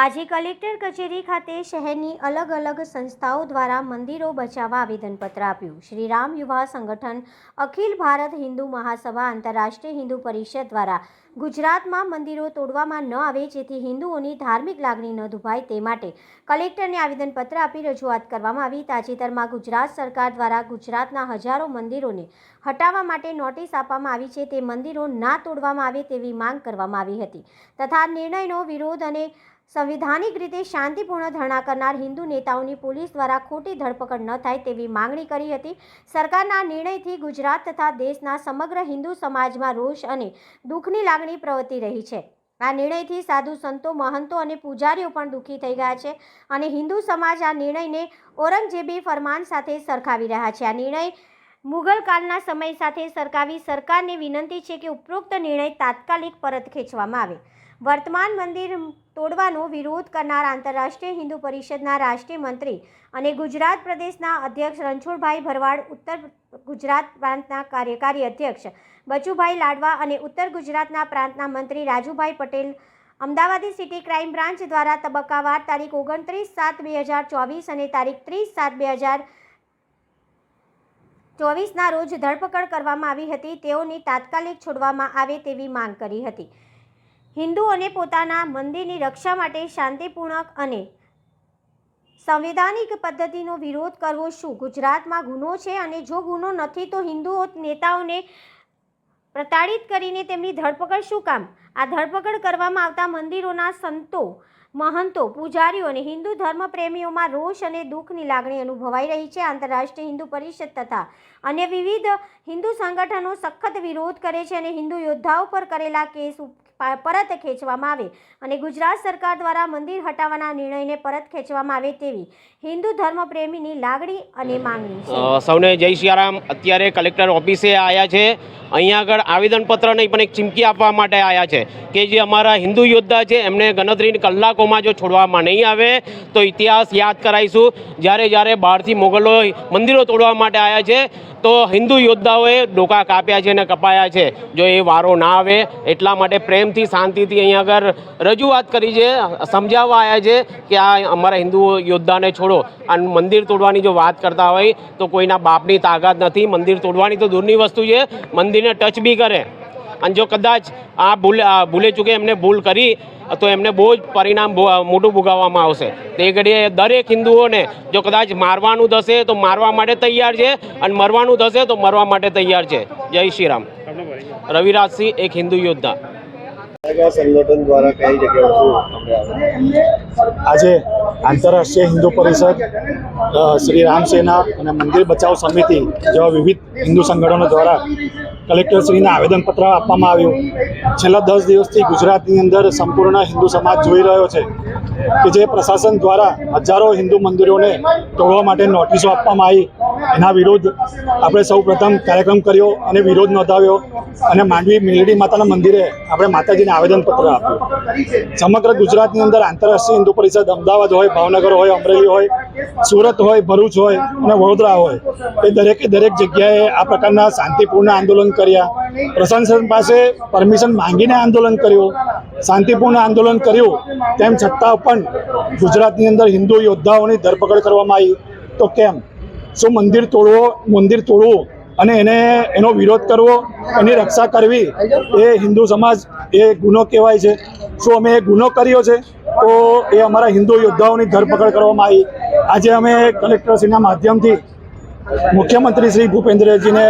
આજે કલેક્ટર કચેરી ખાતે શહેરની અલગ અલગ સંસ્થાઓ દ્વારા મંદિરો બચાવવા આવેદનપત્ર આપ્યું। શ્રી રામ યુવા સંગઠન, અખિલ ભારત હિન્દુ મહાસભા, આંતરરાષ્ટ્રીય હિન્દુ પરિષદ દ્વારા ગુજરાતમાં મંદિરો તોડવામાં ન આવે જેથી હિન્દુઓની ધાર્મિક લાગણી ન દુભાય તે માટે કલેક્ટરને આવેદનપત્ર આપી રજૂઆત કરવામાં આવી। તાજેતરમાં ગુજરાત સરકાર દ્વારા ગુજરાતના હજારો મંદિરોને હટાવવા માટે નોટિસ આપવામાં આવી છે। તે મંદિરો ના તોડવામાં આવે તેવી માંગ કરવામાં આવી હતી તથા નિર્ણયનો વિરોધ અને સંવિધાનિક રીતે શાંતિપૂર્ણ ધરણા કરનાર હિન્દુ નેતાઓની પોલીસ દ્વારા ખોટી ધરપકડ ન થાય તેવી માંગણી કરી હતી। સરકારના નિર્ણયથી ગુજરાત તથા દેશના સમગ્ર હિન્દુ સમાજમાં રોષ અને દુઃખની લાગણી પ્રવર્તી રહી છે। આ નિર્ણયથી સાધુ સંતો, મહંતો અને પૂજારીઓ પણ દુઃખી થઈ ગયા છે અને હિન્દુ સમાજ આ નિર્ણયને ઔરંગઝેબી ફરમાન સાથે સરખાવી રહ્યા છે। આ નિર્ણય મુગલ કાળના સમય સાથે સરખાવી સરકારને વિનંતી છે કે ઉપરોક્ત નિર્ણય તાત્કાલિક પરત ખેંચવામાં આવે। વર્તમાન મંદિર તોડવાનો વિરોધ કરનાર આંતરરાષ્ટ્રીય હિન્દુ પરિષદના રાષ્ટ્રીય મંત્રી અને ગુજરાત પ્રદેશના અધ્યક્ષ રણછોડભાઈ ભરવાડ, ઉત્તર ગુજરાત પ્રાંતના કાર્યકારી અધ્યક્ષ બચુભાઈ લાડવા અને ઉત્તર ગુજરાતના પ્રાંતના મંત્રી રાજુભાઈ પટેલ અમદાવાદી સિટી ક્રાઇમ બ્રાન્ચ દ્વારા તબક્કાવાર તારીખ 29/7/2024 અને તારીખ 30/7/2024ના રોજ ધરપકડ કરવામાં આવી હતી। તેઓની તાત્કાલિક છોડવામાં આવે તેવી માંગ કરી હતી। હિન્દુઓને પોતાના મંદિરની રક્ષા માટે શાંતિપૂર્ણ અને સંવૈધાનિક પદ્ધતિનો વિરોધ કરવો શું ગુજરાતમાં ગુનો છે? અને જો ગુનો નથી તો હિન્દુઓ નેતાઓને પ્રતાડિત કરીને તેમની ધરપકડ શું કામ? આ ધરપકડ કરવામાં આવતા મંદિરોના સંતો, મહંતો, પૂજારીઓ અને હિન્દુ ધર્મ પ્રેમીઓમાં રોષ અને દુઃખની લાગણી અનુભવાઈ રહી છે। આંતરરાષ્ટ્રીય હિન્દુ પરિષદ તથા અન્ય વિવિધ હિન્દુ સંગઠનો સખત વિરોધ કરે છે અને હિન્દુ યોદ્ધાઓ પર કરેલા કેસ પરત ખેંચવામાં આવે અને ગુજરાત સરકાર દ્વારા મંદિર હટાવવાના નિર્ણયને પરત ખેંચવામાં આવે તેવી હિન્દુ ધર્મ પ્રેમીની લાગણી અને માંગણી છે। સૌને જય સિયારામ। અત્યારે કલેક્ટર ઓફિસે આવ્યા છે। અહીંયા આગળ આવેદનપત્ર નહીં પણ એક ચીમકી આપવા માટે આવ્યા છે કે જે અમારા હિન્દુ યોદ્ધા છે એમને ગણતરીની કલાકોમાં જો છોડવામાં નહીં આવે તો ઇતિહાસ યાદ કરાવીશું। જ્યારે બહારથી મોગલો મંદિરો તોડવા માટે આવ્યા છે તો હિન્દુ યોદ્ધાઓએ ડોકા કાપ્યા છે અને કપાયા છે। જો એ વારો ના આવે એટલા માટે પ્રેમથી, શાંતિથી અહીંયા આગળ રજૂઆત કરી છે, સમજાવવા આવ્યા છે કે આ અમારા હિન્દુ યોદ્ધાને છોડો। અને મંદિર તોડવાની જો વાત કરતા હોય તો કોઈના બાપની તાકાત નથી। મંદિર તોડવાની તો દૂરની વસ્તુ છે, મંદિરને ટચ બી કરે અને જો કદાચ આ ભૂલે ચૂકે એમને ભૂલ કરી તો એમને બહુ જ પરિણામ મોટું ભોગવવામાં આવશે। તે ઘડીએ દરેક હિન્દુઓને જો કદાચ મારવાનું થશે તો મારવા માટે તૈયાર છે અને મરવાનું થશે તો મરવા માટે તૈયાર છે। જય શ્રી રામ। રવિરાજસિંહ, એક હિન્દુ યોદ્ધા। સંગઠન દ્વારા કઈ જગ્યાએ આજે આંતરરાષ્ટ્રીય હિન્દુ પરિષદ, શ્રી રામ સેના અને મંદિર બચાવ સમિતિ જેવા વિવિધ હિન્દુ સંગઠનો દ્વારા કલેક્ટરશ્રીને આવેદનપત્ર આપવામાં આવ્યું। છેલ્લા 10 દિવસથી ગુજરાતની અંદર સંપૂર્ણ હિન્દુ સમાજ જોઈ રહ્યો છે કે જે પ્રશાસન દ્વારા હજારો હિન્દુ મંદિરોને તોડવા માટે નોટિસો આપવામાં આવી। એના વિરુદ્ધ આપણે સૌ પ્રથમ કાર્યક્રમ કર્યો અને વિરોધ નોંધાવ્યો અને માંડવી મેલડી માતાના મંદિરે આપણે માતાજીને આવેદનપત્ર આપ્યું। સમગ્ર ગુજરાતની અંદર આંતરરાષ્ટ્રીય હિન્દુ પરિષદ અમદાવાદ હોય, ભાવનગર હોય, અમરેલી હોય, સુરત હોય, ભરૂચ હોય અને વડોદરા હોય, એ દરેક જગ્યાએ આ પ્રકારના શાંતિપૂર્ણ આંદોલન કર્યા। પ્રશાસન પાસે પરમિશન માંગીને આંદોલન કર્યું, શાંતિપૂર્ણ આંદોલન કર્યું, તેમ છતાં પણ ગુજરાતની અંદર હિન્દુ યોદ્ધાઓની ધરપકડ કરવામાં આવી। તો કેમ? શું મંદિર તોડવું અને એનો વિરોધ કરવો, એની રક્ષા કરવી એ હિન્દુ સમાજ એ ગુનો કહેવાય છે? શું અમે એ ગુનો કર્યો છે? તો એ અમારા હિન્દુ યોદ્ધાઓની ધરપકડ કરવામાં આવી। આજે અમે કલેક્ટરશ્રીના માધ્યમથી મુખ્યમંત્રી શ્રી ભૂપેન્દ્રજીને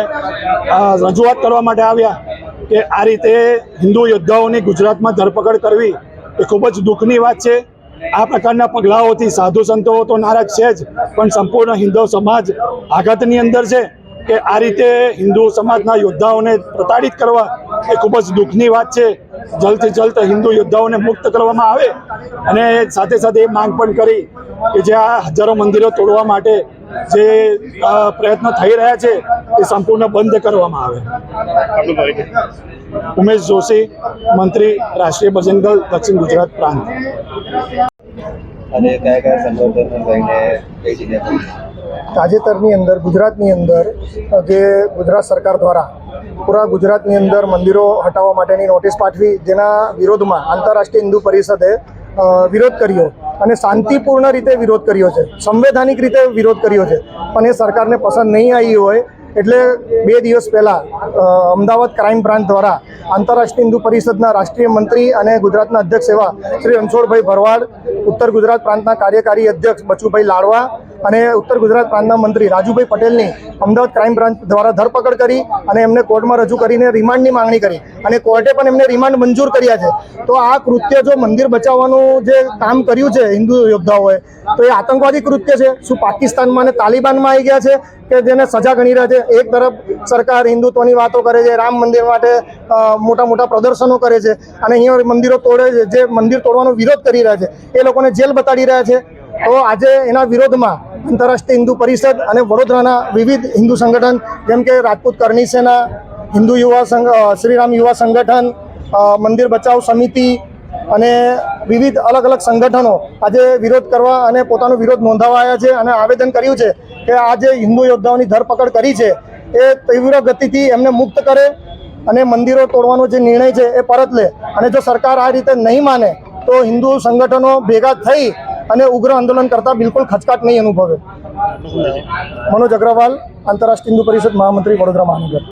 રજૂઆત કરવા માટે આવ્યા કે આ રીતે હિન્દુ યોદ્ધાઓની ગુજરાતમાં ધરપકડ કરવી એ ખૂબ જ દુઃખની વાત છે। આ પ્રકારના પગલાઓથી સાધુ સંતો તો નારાજ છે જ, પણ સંપૂર્ણ હિન્દુ સમાજ આઘાતની અંદર છે કે આ રીતે હિન્દુ સમાજના યોદ્ધાઓને પ્રતાડિત કરવા એ ખૂબ જ દુઃખની વાત છે। જલ્દથી જલ્દ હિન્દુ યોદ્ધાઓને મુક્ત કરવામાં આવે અને સાથે સાથે એ માંગ પણ કરી કે જે આ હજારો મંદિરો તોડવા માટે જે પ્રયત્ન થઈ રહ્યા છે એ સંપૂર્ણ બંધ કરવામાં આવે। ઉમેશ જોશી, મંત્રી, રાષ્ટ્રીય બજરંગ દળ, દક્ષિણ ગુજરાત પ્રાંત। તાજેતરની અંદર ગુજરાતની અંદર જે ગુજરાત સરકાર દ્વારા પૂરા ગુજરાતની અંદર મંદિરો હટાવવા માટેની નોટિસ પાઠવી, જેના વિરોધમાં આંતરરાષ્ટ્રીય હિન્દુ પરિષદે વિરોધ કર્યો અને શાંતિપૂર્ણ રીતે વિરોધ કર્યો છે, સંવૈધાનિક રીતે વિરોધ કર્યો છે, પણ એ સરકારને પસંદ નહીં આવી હોય એટલે 2 દિવસ પહેલાં અમદાવાદ ક્રાઇમ બ્રાન્ચ દ્વારા આંતરરાષ્ટ્રીય હિન્દુ પરિષદના રાષ્ટ્રીય મંત્રી અને ગુજરાતના અધ્યક્ષ એવા શ્રી રણછોડભાઈ ભરવાડ, ઉત્તર ગુજરાત પ્રાંતના કાર્યકારી અધ્યક્ષ બચુભાઈ લાડવા અને ઉત્તર ગુજરાત પ્રાંતના મંત્રી રાજુભાઈ પટેલની અમદાવાદ ક્રાઇમ બ્રાન્ચ દ્વારા ધરપકડ કરી અને એમને કોર્ટમાં રજૂ કરીને રિમાન્ડની માંગણી કરી અને કોર્ટે પણ એમને રિમાન્ડ મંજૂર કર્યા છે. તો આ કૃત્ય જો મંદિર બચાવવાનું જે કામ કર્યું છે હિન્દુ યોદ્ધાઓએ, તો એ આતંકવાદી કૃત્ય છે. શું પાકિસ્તાનમાં અને તાલિબાનમાં આવી ગયા છે કે જેને સજા ગણી રહ્યા છે? એક તરફ સરકાર હિન્દુત્વની વાતો કરે છે, રામ મંદિર માટે મોટા મોટા પ્રદર્શનો કરે છે અને અહીંયા મંદિરો તોડે છે, જે મંદિર તોડવાનો વિરોધ કરી રહ્યા છે એ લોકોને જેલ બતાડી રહ્યા છે. તો આજે એના વિરોધમાં આંતરરાષ્ટ્રીય હિન્દુ પરિષદ અને વડોદરાના વિવિધ હિન્દુ સંગઠન જેમ કે રાજપૂત કરણી સેના, હિન્દુ યુવા સંઘ, શ્રીરામ યુવા સંગઠન, મંદિર બચાવ સમિતિ અને વિવિધ અલગ અલગ સંગઠનો આજે વિરોધ કરવા અને પોતાનો વિરોધ નોંધાવવા આવ્યા છે અને આવેદન કર્યું છે કે આ જે હિન્દુ યોદ્ધાઓની ધરપકડ કરી છે એ તીવ્ર ગતિથી એમને મુક્ત કરે અને મંદિરો તોડવાનો જે નિર્ણય છે એ પરત લે. અને જો સરકાર આ રીતે નહીં માને તો હિન્દુ સંગઠનો ભેગા થઈ અને ઉગ્ર આંદોલન કરતા બિલકુલ ખચકાટ નહીં અનુભવે. મનોજ અગ્રવાલ, આંતરરાષ્ટ્રીય હિન્દુ પરિષદ મહામંત્રી, વડોદરા મહાનગર.